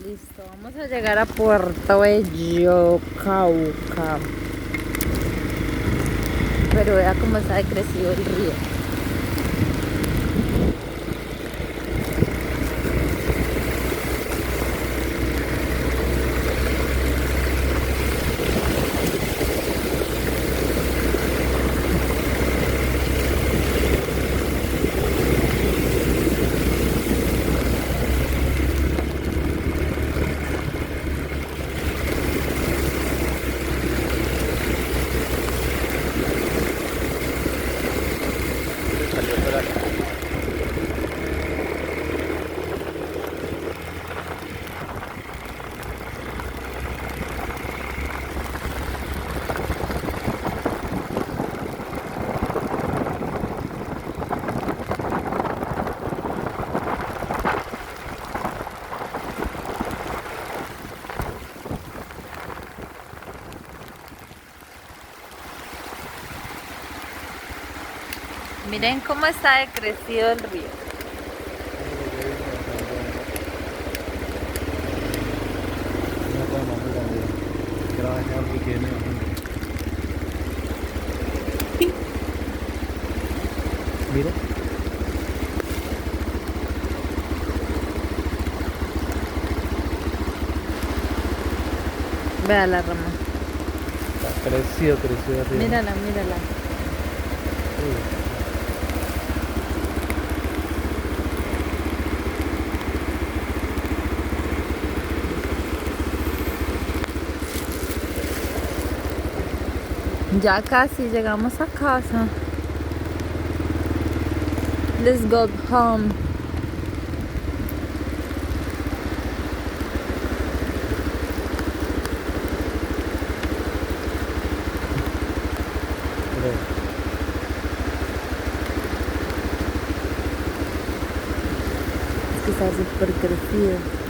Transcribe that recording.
Listo, vamos a llegar a Puerto Bello, Cauca. Pero vea cómo está de crecido el río. Salió por acá. Miren cómo está de crecido el río. Una rama muy grande. Trabaja algo que viene bajando. Mira, Vea la rama. está crecido, crecido arriba. Mírala, mírala. Uy. Ya casi llegamos a casa. Let's go home. Creo. Es que está súper crecido.